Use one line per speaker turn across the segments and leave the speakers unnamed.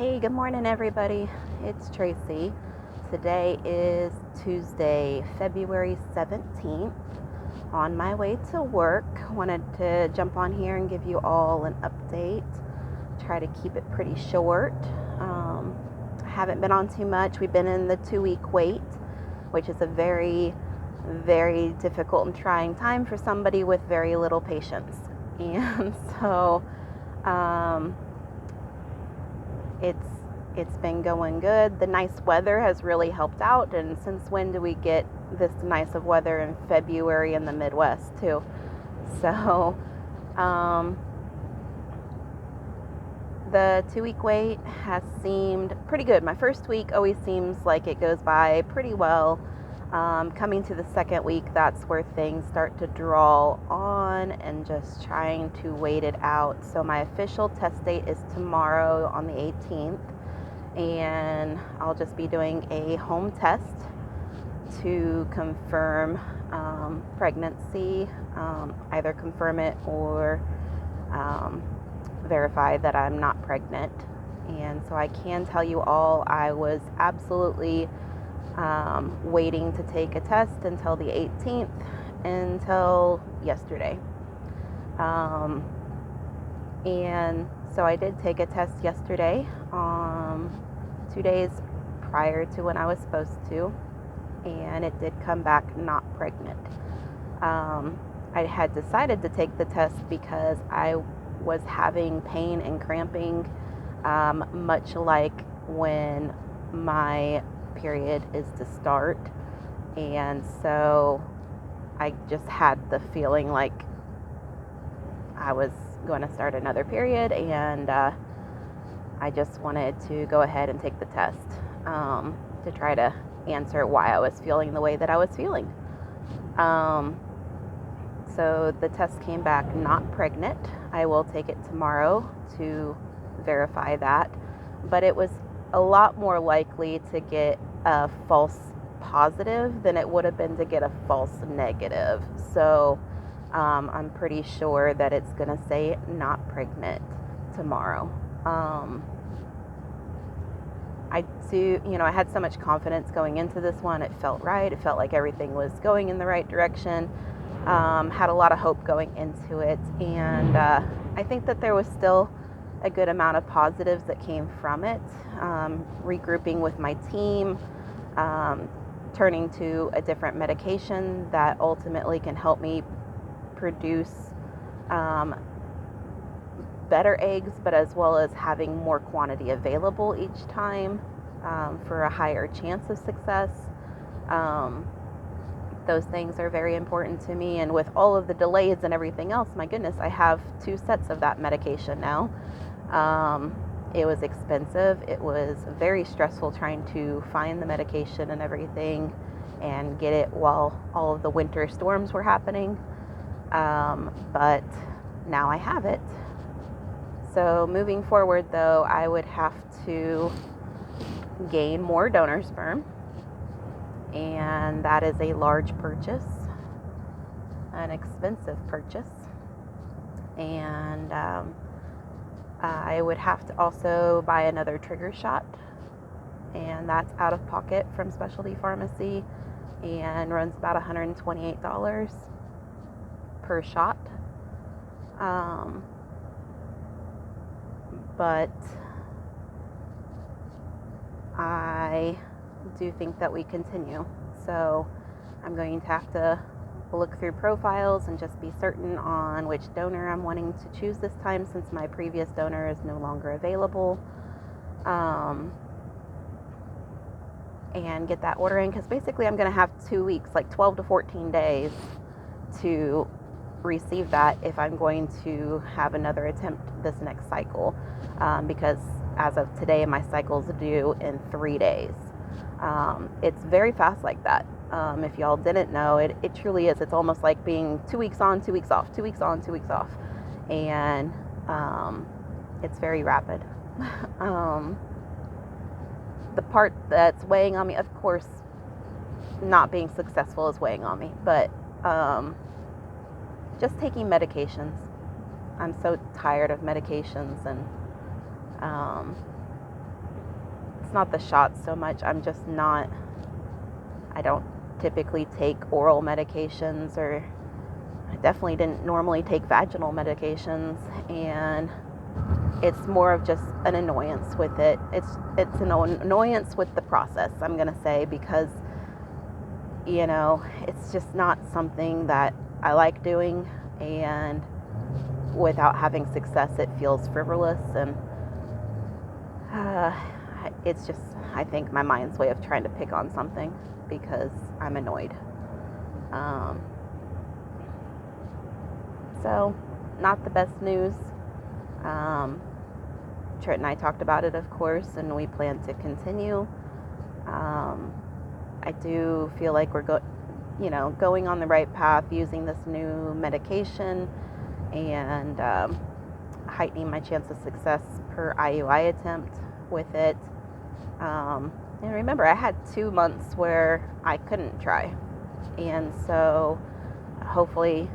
Hey, good morning, everybody. It's Tracy. Today is Tuesday, February 17th. On my way to work, wanted to jump on here and give you all an update. Try to keep it pretty short. I haven't been on too much. We've been in the 2-week wait, which is a very, very difficult and trying time for somebody with very little patience. And so, it's been going good. The nice weather has really helped out, and since when do we get this nice of weather in February in the Midwest too? So the 2-week wait has seemed pretty good. My first week always seems like it goes by pretty well. Coming to the second week, that's where things start to draw on and just trying to wait it out. So my official test date is tomorrow on the 18th, and I'll just be doing a home test to confirm pregnancy, either confirm it or verify that I'm not pregnant. And so I can tell you all, I was absolutely waiting to take a test until the 18th, until yesterday. And so I did take a test yesterday, 2 days prior to when I was supposed to, and it did come back not pregnant. I had decided to take the test because I was having pain and cramping, much like when my period is to start, and so I just had the feeling like I was going to start another period, and I just wanted to go ahead and take the test to try to answer why I was feeling the way that I was feeling. So the test came back not pregnant. I will take it tomorrow to verify that, but it was a lot more likely to get a false positive than it would have been to get a false negative. So I'm pretty sure that it's going to say not pregnant tomorrow. I had so much confidence going into this one. It felt right. It felt like everything was going in the right direction. Had a lot of hope going into it, and I think that there was still a good amount of positives that came from it. Regrouping with my team, turning to a different medication that ultimately can help me produce better eggs, but as well as having more quantity available each time for a higher chance of success. Those things are very important to me, and with all of the delays and everything else, my goodness, I have 2 sets of that medication now. It was expensive. It was very stressful trying to find the medication and everything and get it while all of the winter storms were happening. But now I have it. So moving forward, though, I would have to gain more donor sperm, and that is a large purchase, an expensive purchase. And I would have to also buy another trigger shot, and that's out of pocket from specialty pharmacy and runs about $128 per shot. But I do think that we continue. So I'm going to have to look through profiles and just be certain on which donor I'm wanting to choose this time, since my previous donor is no longer available. And get that order in, because basically I'm going to have 2 weeks, like 12 to 14 days to receive that if I'm going to have another attempt this next cycle, because as of today my cycle's due in 3 days. It's very fast like that. If y'all didn't know, it truly is. It's almost like being 2 weeks on, 2 weeks off, 2 weeks on, 2 weeks off, and it's very rapid. The part that's weighing on me, of course, not being successful is weighing on me, but just taking medications. I'm so tired of medications, and it's not the shots so much. I don't typically take oral medications, or I definitely didn't normally take vaginal medications, and it's more of just an annoyance with it. It's an annoyance with the process, I'm going to say, because, it's just not something that I like doing, and without having success, it feels frivolous, and it's just, I think, my mind's way of trying to pick on something because I'm annoyed. So, not the best news. Trent and I talked about it, of course, and we plan to continue. I do feel like we're going on the right path using this new medication, and heightening my chance of success per IUI attempt with it. And remember, I had 2 months where I couldn't try, and so hopefully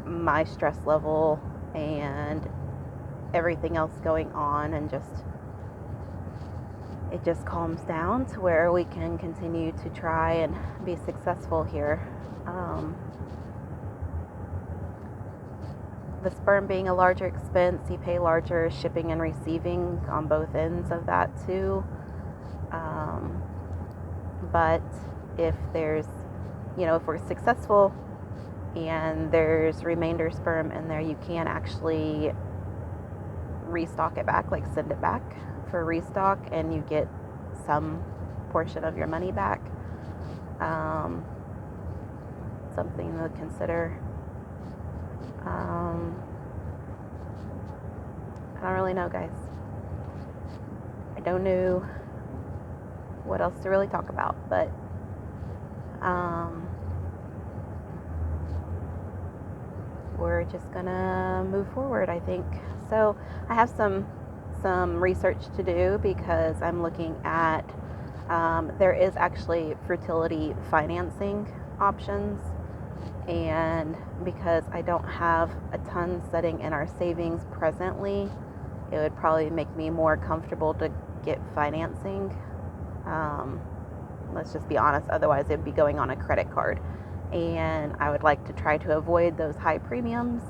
my stress level and everything else going on, and it just calms down to where we can continue to try and be successful here. The sperm being a larger expense, you pay larger shipping and receiving on both ends of that too. But if we're successful and there's remainder sperm in there, you can actually restock it back, like send it back for restock, and you get some portion of your money back. Something to consider. I don't really know, guys. I don't know what else to really talk about, but we're just gonna move forward, I think. So I have some research to do, because I'm looking at there is actually fertility financing options, and because I don't have a ton sitting in our savings presently, it would probably make me more comfortable to get financing. Let's just be honest, otherwise it'd be going on a credit card, and I would like to try to avoid those high premiums.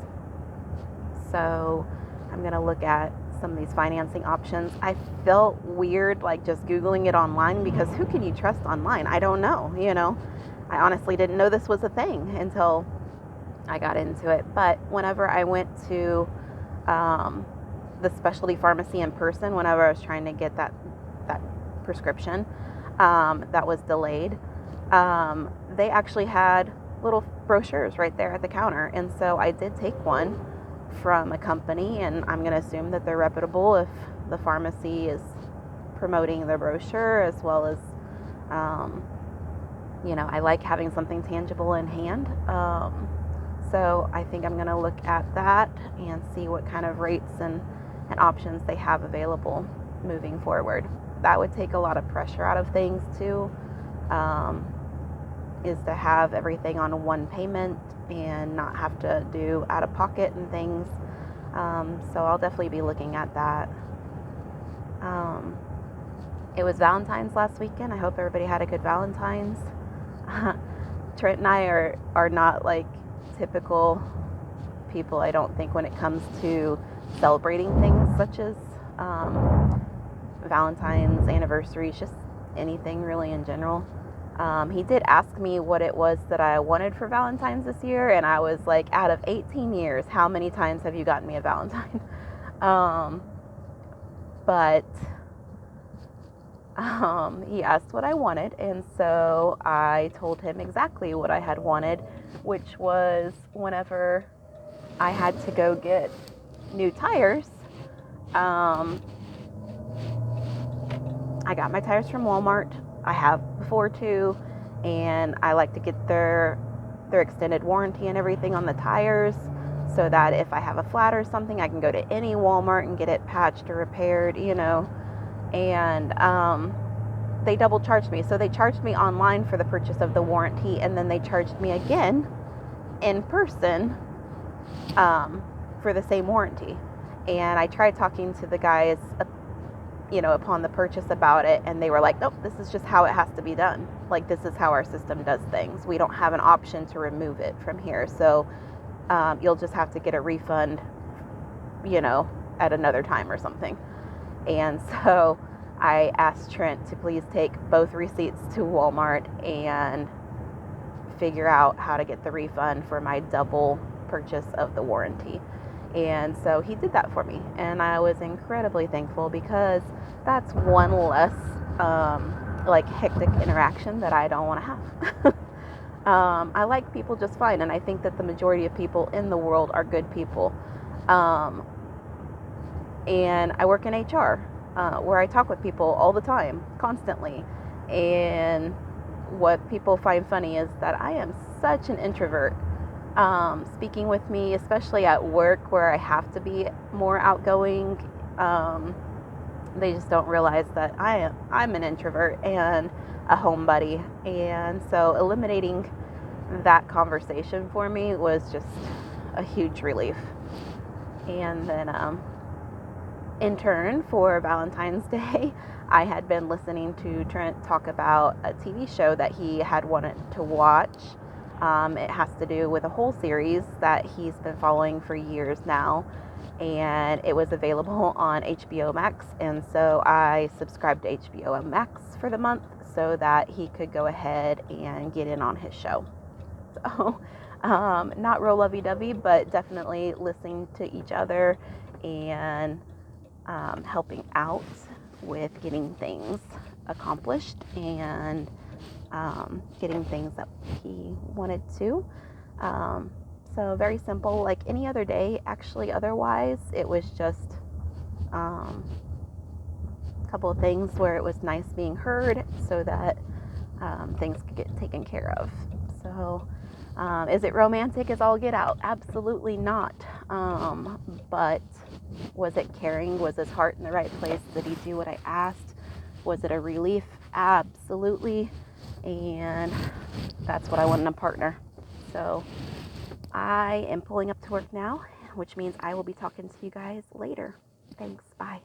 So I'm going to look at some of these financing options. I felt weird like just Googling it online, because who can you trust online? I don't know, I honestly didn't know this was a thing until I got into it. But whenever I went to the specialty pharmacy in person, whenever I was trying to get that prescription that was delayed, they actually had little brochures right there at the counter. And so I did take one from a company, and I'm going to assume that they're reputable if the pharmacy is promoting the brochure, as well as, I like having something tangible in hand. So I think I'm going to look at that and see what kind of rates and options they have available moving forward. That would take a lot of pressure out of things too, is to have everything on one payment and not have to do out of pocket and things. So I'll definitely be looking at that. It was Valentine's last weekend. I hope everybody had a good Valentine's. Trent and I are not like typical people, I don't think, when it comes to celebrating things such as Valentine's, anniversaries, just anything really in general. He did ask me what it was that I wanted for Valentine's this year, and I was like, out of 18 years, how many times have you gotten me a Valentine? But he asked what I wanted, and so I told him exactly what I had wanted, which was whenever I had to go get new tires. I got my tires from Walmart. I have before too, and I like to get their extended warranty and everything on the tires, so that if I have a flat or something, I can go to any Walmart and get it patched or repaired, and they double charged me. So they charged me online for the purchase of the warranty, and then they charged me again in person for the same warranty. And I tried talking to the guys upon the purchase about it, and they were like, nope, this is just how it has to be done. Like, this is how our system does things. We don't have an option to remove it from here. So you'll just have to get a refund, at another time or something. And so I asked Trent to please take both receipts to Walmart and figure out how to get the refund for my double purchase of the warranty. And so he did that for me, and I was incredibly thankful, because that's one less hectic interaction that I don't want to have. I like people just fine, and I think that the majority of people in the world are good people. And I work in HR, where I talk with people all the time, constantly. And what people find funny is that I am such an introvert. Speaking with me, especially at work where I have to be more outgoing, they just don't realize that I'm an introvert and a homebody. And so eliminating that conversation for me was just a huge relief. And then in turn, for Valentine's Day, I had been listening to Trent talk about a TV show that he had wanted to watch. It has to do with a whole series that he's been following for years now, and it was available on HBO Max, and so I subscribed to HBO Max for the month so that he could go ahead and get in on his show. So, not real lovey-dovey, but definitely listening to each other and helping out with getting things accomplished and getting things that he wanted to. So very simple, like any other day. Actually, otherwise, it was just a couple of things where it was nice being heard so that things could get taken care of. So is it romantic as all get out? Absolutely not. But was it caring? Was his heart in the right place? Did he do what I asked? Was it a relief? Absolutely. And that's what I want in a partner. So I am pulling up to work now, which means I will be talking to you guys later. Thanks. Bye.